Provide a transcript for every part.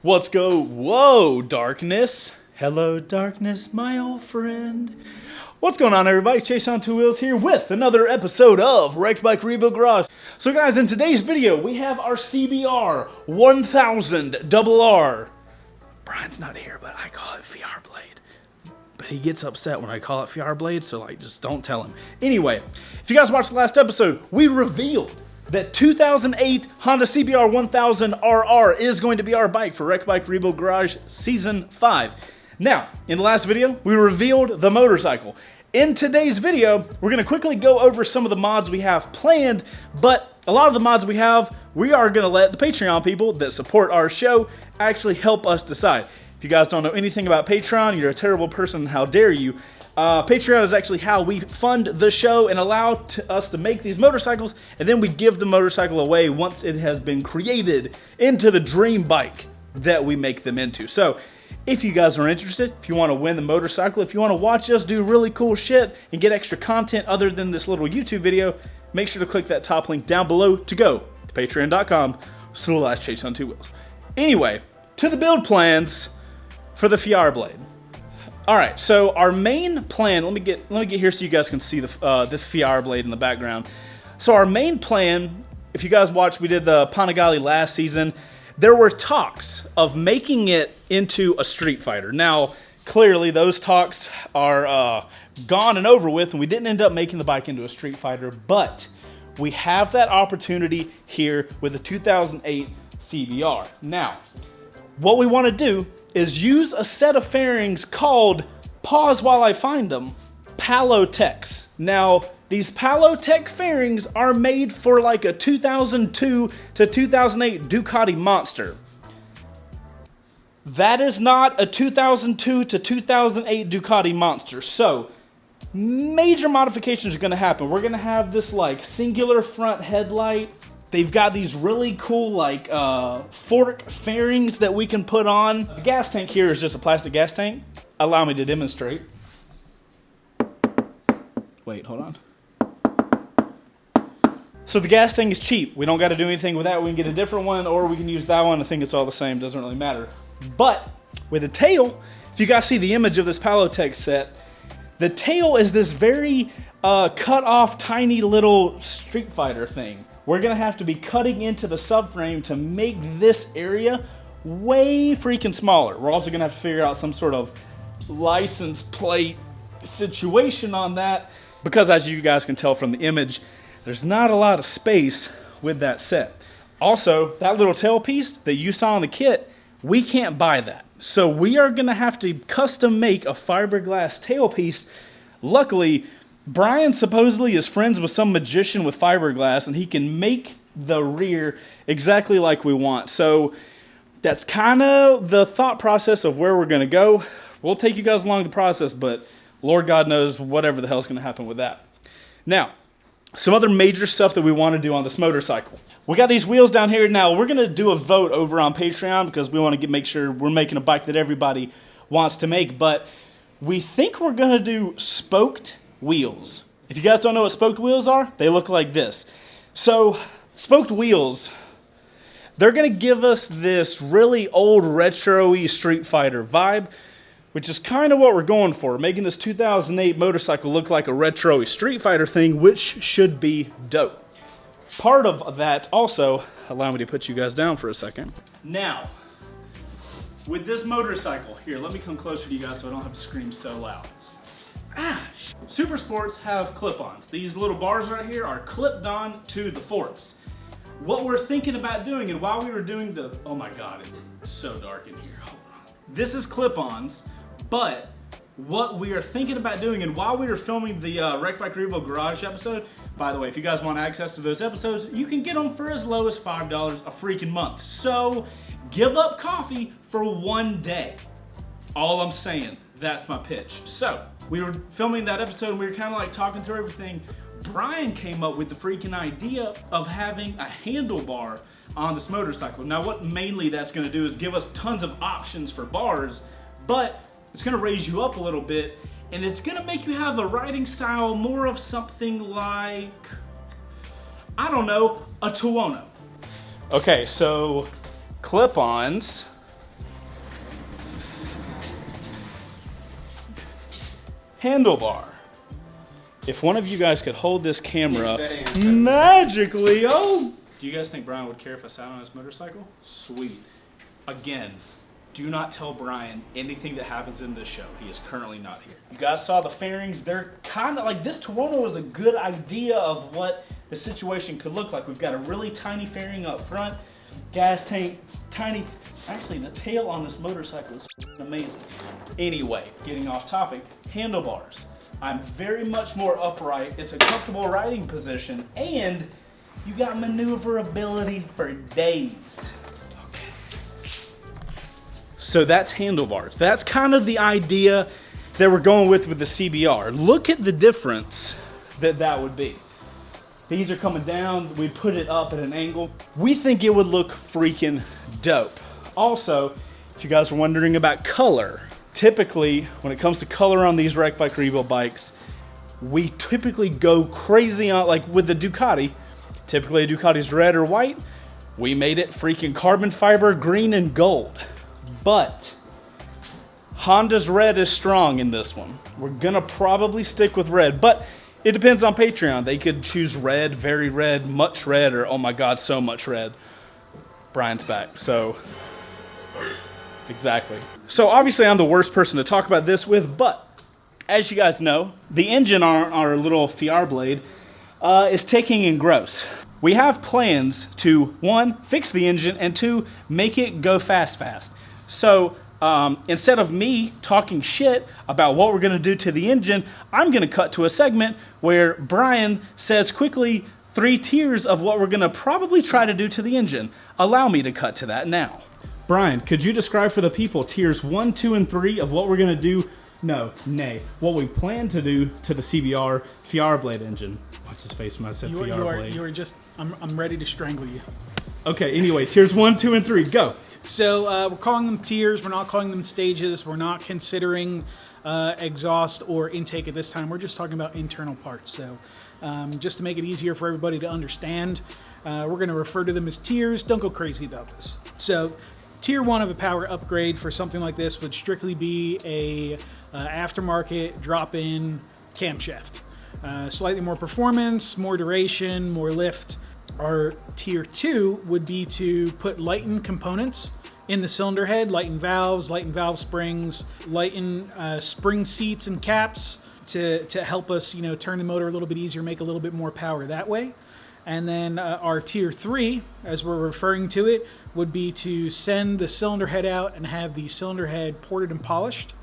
What's go? Whoa, darkness. Hello, darkness, my old friend. What's going on, everybody? Chaseontwowheels here with another episode of Wrecked Bike Rebuild Garage. So, guys, in today's video, we have our CBR 1000 RR. Brian's not here, but I call it VR Blade. But he gets upset when I call it VR Blade, so, just don't tell him. Anyway, if you guys watched the last episode, we revealed that 2008 Honda CBR 1000 RR is going to be our bike for Wrecked Bike Rebuild Garage Season 5. Now, in the last video, we revealed the motorcycle. In today's video, we're going to quickly go over some of the mods we have planned, but a lot of the mods we have, we are going to let the Patreon people that support our show actually help us decide. If you guys don't know anything about Patreon, you're a terrible person, how dare you. Patreon is actually how we fund the show and allow us to make these motorcycles, and then we give the motorcycle away once it has been created into the dream bike that we make them into. So, if you guys are interested, if you want to win the motorcycle, if you want to watch us do really cool shit and get extra content other than this little YouTube video, make sure to click that top link down below to go to patreon.com/Chaseontwowheels. Anyway, to the build plans for the VR Blade. Alright, so our main plan, let me get here so you guys can see the VR Blade in the background. So our main plan, if you guys watched, we did the Panigale last season, there were talks of making it into a Streetfighter. Now, clearly those talks are gone and over with, and we didn't end up making the bike into a Streetfighter, but we have that opportunity here with the 2008 CBR. Now, what we want to do is use a set of fairings called, pause while I find them, Palotechs. Now, these Palotech fairings are made for like a 2002 to 2008 Ducati Monster. That is not a 2002 to 2008 Ducati Monster. So, major modifications are going to happen. We're going to have this like singular front headlight. They've got these really cool like fork fairings that we can put on. The gas tank here is just a plastic gas tank. Allow me to demonstrate. Wait, hold on. So the gas tank is cheap. We don't got to do anything with that. We can get a different one or we can use that one. I think it's all the same. Doesn't really matter. But with the tail, if you guys see the image of this Palotech set, the tail is this very cut off tiny little Streetfighter thing. We're going to have to be cutting into the subframe to make this area way freaking smaller. We're also going to have to figure out some sort of license plate situation on that, because as you guys can tell from the image, there's not a lot of space with that set. Also, that little tail piece that you saw in the kit, we can't buy that. So we are going to have to custom make a fiberglass tail piece. Luckily, Brian supposedly is friends with some magician with fiberglass, and he can make the rear exactly like we want. So that's kind of the thought process of where we're going to go. We'll take you guys along the process, but Lord God knows whatever the hell's going to happen with that. Now, some other major stuff that we want to do on this motorcycle. We got these wheels down here. Now, we're going to do a vote over on Patreon because we want to make sure we're making a bike that everybody wants to make, but we think we're going to do spoked wheels. If you guys don't know what spoked wheels are, they look like this. So, spoked wheels, they're going to give us this really old retro-y Streetfighter vibe, which is kind of what we're going for, making this 2008 motorcycle look like a retro-y Streetfighter thing, which should be dope. Part of that also, allow me to put you guys down for a second. Now, with this motorcycle, here, let me come closer to you guys so I don't have to scream so loud. Supersports have clip-ons. These little bars right here are clipped on to the forks. What we're thinking about doing, and while we were doing the, oh my god, it's so dark in here, hold on. This is clip-ons, but what we are thinking about doing, and while we were filming the Wrecked Bike Rebuild Garage episode, by the way, if you guys want access to those episodes, you can get them for as low as $5 a freaking month. So, give up coffee for one day. All I'm saying, that's my pitch. So, we were filming that episode and we were kind of like talking through everything. Brian came up with the freaking idea of having a handlebar on this motorcycle. Now what mainly that's going to do is give us tons of options for bars, but it's going to raise you up a little bit and it's going to make you have a riding style more of something like, I don't know, a Tuono. Okay, so clip-ons handlebar. If one of you guys could hold this camera magically, oh! Do you guys think Brian would care if I sat on his motorcycle? Sweet. Again, do not tell Brian anything that happens in this show. He is currently not here. You guys saw the fairings. They're kind of like, this Toronto is a good idea of what the situation could look like. We've got a really tiny fairing up front, gas tank, tiny. Actually, the tail on this motorcycle is amazing. Anyway, getting off topic, handlebars. I'm very much more upright. It's a comfortable riding position, and you got maneuverability for days. Okay. So that's handlebars. That's kind of the idea that we're going with the CBR. Look at the difference that would be. These are coming down. We put it up at an angle. We think it would look freaking dope. Also, if you guys are wondering about color, typically when it comes to color on these wreck bike rebuild bikes, we typically go crazy on, like with the Ducati. Typically a Ducati's red or white. We made it freaking carbon fiber, green and gold. But Honda's red is strong in this one. We're gonna probably stick with red, but it depends on Patreon. They could choose red, very red, much red, or oh my God, so much red. Brian's back, so exactly. So obviously I'm the worst person to talk about this with, but as you guys know, the engine on our little FR blade is taking in gross. We have plans to, 1, fix the engine, and 2, make it go fast. So instead of me talking shit about what we're gonna do to the engine, I'm gonna cut to a segment where Brian says quickly 3 tiers of what we're gonna probably try to do to the engine. Allow me to cut to that now. Brian, could you describe for the people tiers 1, 2, and 3 of what we're gonna do? What we plan to do to the CBR FR blade engine. Watch his face when I said FR blade. You are just, I'm ready to strangle you. Okay, anyway, tiers 1, 2, and 3, go. So we're calling them tiers, we're not calling them stages, we're not considering exhaust or intake at this time, we're just talking about internal parts. So just to make it easier for everybody to understand, we're gonna refer to them as tiers. Don't go crazy about this. So tier 1 of a power upgrade for something like this would strictly be a aftermarket drop-in camshaft. Slightly more performance, more duration, more lift. Our tier 2 would be to put lighten components in the cylinder head, lighten valves springs, lighten spring seats and caps to help us, turn the motor a little bit easier, make a little bit more power that way. And then our tier 3, as we're referring to it, would be to send the cylinder head out and have the cylinder head ported and polished,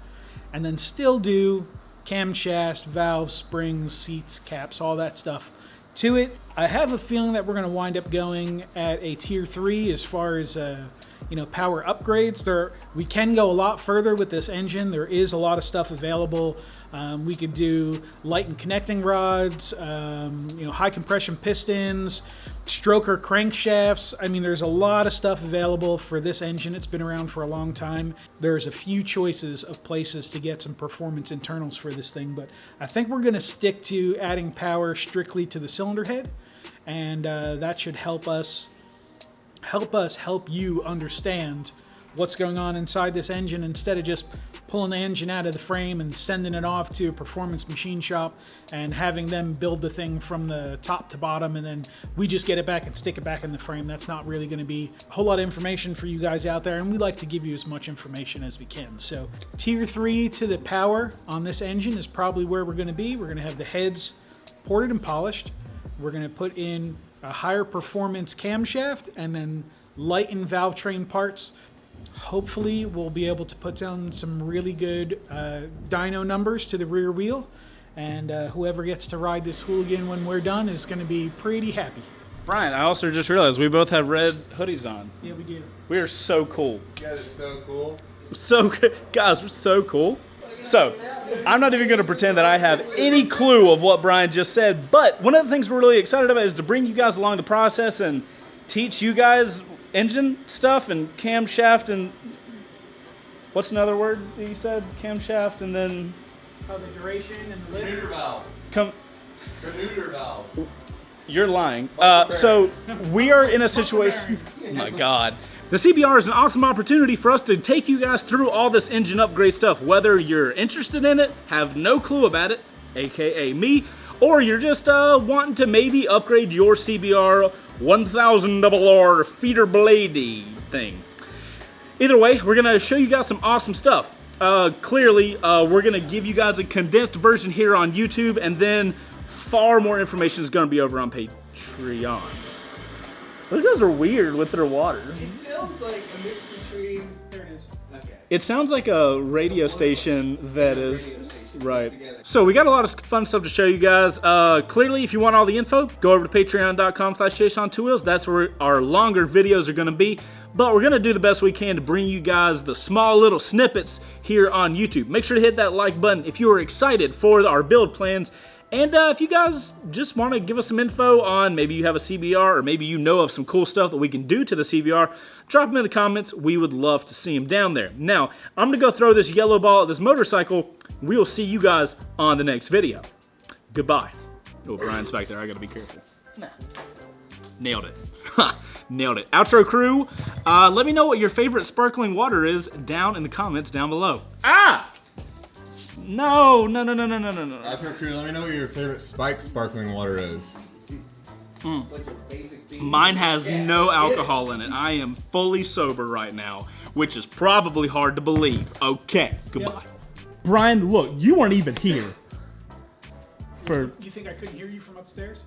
and then still do camshaft, valves, springs, seats, caps, all that stuff to it. I have a feeling that we're going to wind up going at a tier 3 as far as power upgrades. We can go a lot further with this engine. There is a lot of stuff available. We could do lightened connecting rods, high compression pistons, stroker crankshafts. I mean, there's a lot of stuff available for this engine. It's been around for a long time. There's a few choices of places to get some performance internals for this thing, but I think we're going to stick to adding power strictly to the cylinder head, and that should help you understand what's going on inside this engine instead of just pulling the engine out of the frame and sending it off to a performance machine shop and having them build the thing from the top to bottom, and then we just get it back and stick it back in the frame. That's not really going to be a whole lot of information for you guys out there, and we like to give you as much information as we can. So tier 3 to the power on this engine is probably where we're going to be. We're going to have the heads ported and polished. We're going to put in a higher performance camshaft and then lighten valve train parts. Hopefully we'll be able to put down some really good dyno numbers to the rear wheel, and whoever gets to ride this hooligan when we're done is going to be pretty happy. Brian, I also just realized we both have red hoodies on. Yeah, we do. We are so cool. You guys are so cool. Guys, we're so cool. So, I'm not even going to pretend that I have any clue of what Brian just said, but one of the things we're really excited about is to bring you guys along the process and teach you guys engine stuff and camshaft and what's another word that you said? Camshaft and then the duration and the lift. Neuter valve. Neuter valve. You're lying. So we are in a situation. Oh my God. The CBR is an awesome opportunity for us to take you guys through all this engine upgrade stuff, whether you're interested in it, have no clue about it, aka me, or you're just wanting to maybe upgrade your CBR 1000 double R feeder bladey thing. Either way, we're gonna show you guys some awesome stuff. Clearly, we're gonna give you guys a condensed version here on YouTube, and then far more information is gonna be over on Patreon. Those guys are weird with their water. It sounds like a mix between. There it is. Okay. It sounds like a radio station that is, right. So we got a lot of fun stuff to show you guys. Clearly, if you want all the info, go over to patreon.com/Chaseontwowheels. That's where our longer videos are gonna be. But we're gonna do the best we can to bring you guys the small little snippets here on YouTube. Make sure to hit that like button if you are excited for our build plans. And if you guys just want to give us some info on maybe you have a CBR or maybe you know of some cool stuff that we can do to the CBR, drop them in the comments. We would love to see them down there. Now, I'm going to go throw this yellow ball at this motorcycle. We will see you guys on the next video. Goodbye. Oh, Brian's back there. I got to be careful. Nailed it. Nailed it. Outro crew, let me know what your favorite sparkling water is down in the comments down below. Ah! No. Outro crew, let me know what your favorite spike sparkling water is. Mine has no alcohol in it. I am fully sober right now, which is probably hard to believe. Okay, goodbye. Yep. Brian, look, you weren't even here. You think I couldn't hear you from upstairs?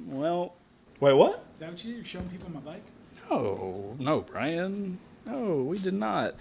Well, wait, what? Is that what you're showing people my bike? No, Brian. No, we did not.